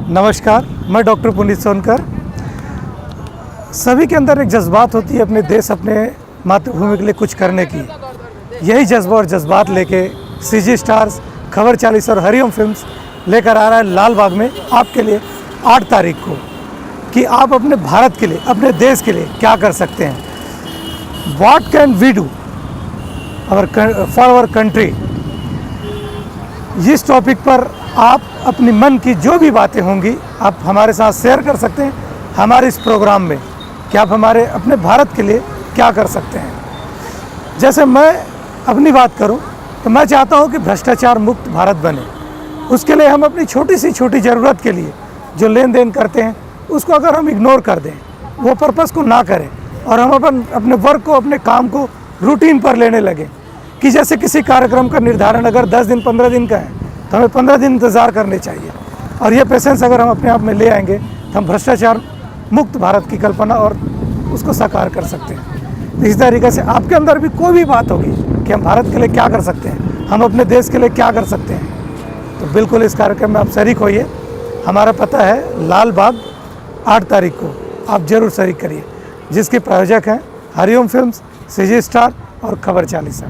नमस्कार, मैं डॉक्टर पुनीत सोनकर। सभी के अंदर एक जज्बात होती है अपने देश, अपने मातृभूमि के लिए कुछ करने की। यही जज्बा और जज्बात लेके सीजी स्टार्स, खबर 40 और हरिओम फिल्म्स लेकर आ रहा है लाल बाग में आपके लिए 8 तारीख को, कि आप अपने भारत के लिए, अपने देश के लिए क्या कर सकते हैं। What can we do for our country. इस टॉपिक पर आप अपनी मन की जो भी बातें होंगी आप हमारे साथ शेयर कर सकते हैं हमारे इस प्रोग्राम में, कि आप हमारे अपने भारत के लिए क्या कर सकते हैं। जैसे मैं अपनी बात करूं तो मैं चाहता हूं कि भ्रष्टाचार मुक्त भारत बने। उसके लिए हम अपनी छोटी सी छोटी ज़रूरत के लिए जो लेन देन करते हैं उसको अगर हम इग्नोर कर दें, वो पर्पस को ना करें, और हम अपने वर्क को, अपने काम को रूटीन पर लेने लगें, कि जैसे किसी कार्यक्रम का निर्धारण अगर 10 दिन 15 दिन का है तो हमें 15 दिन इंतज़ार करने चाहिए। और ये पेशेंस अगर हम अपने आप में ले आएंगे तो हम भ्रष्टाचार मुक्त भारत की कल्पना और उसको साकार कर सकते हैं। तो इस तरीके से आपके अंदर भी कोई भी बात होगी कि हम भारत के लिए क्या कर सकते हैं, हम अपने देश के लिए क्या कर सकते हैं, तो बिल्कुल इस कार्यक्रम में आप शरीक होइए। हमारा पता है लाल बाग 8 तारीख को, आप ज़रूर शरीक करिए, जिसके प्रायोजक हैं हरिओम फिल्म्स, सीजी स्टार और खबर 40।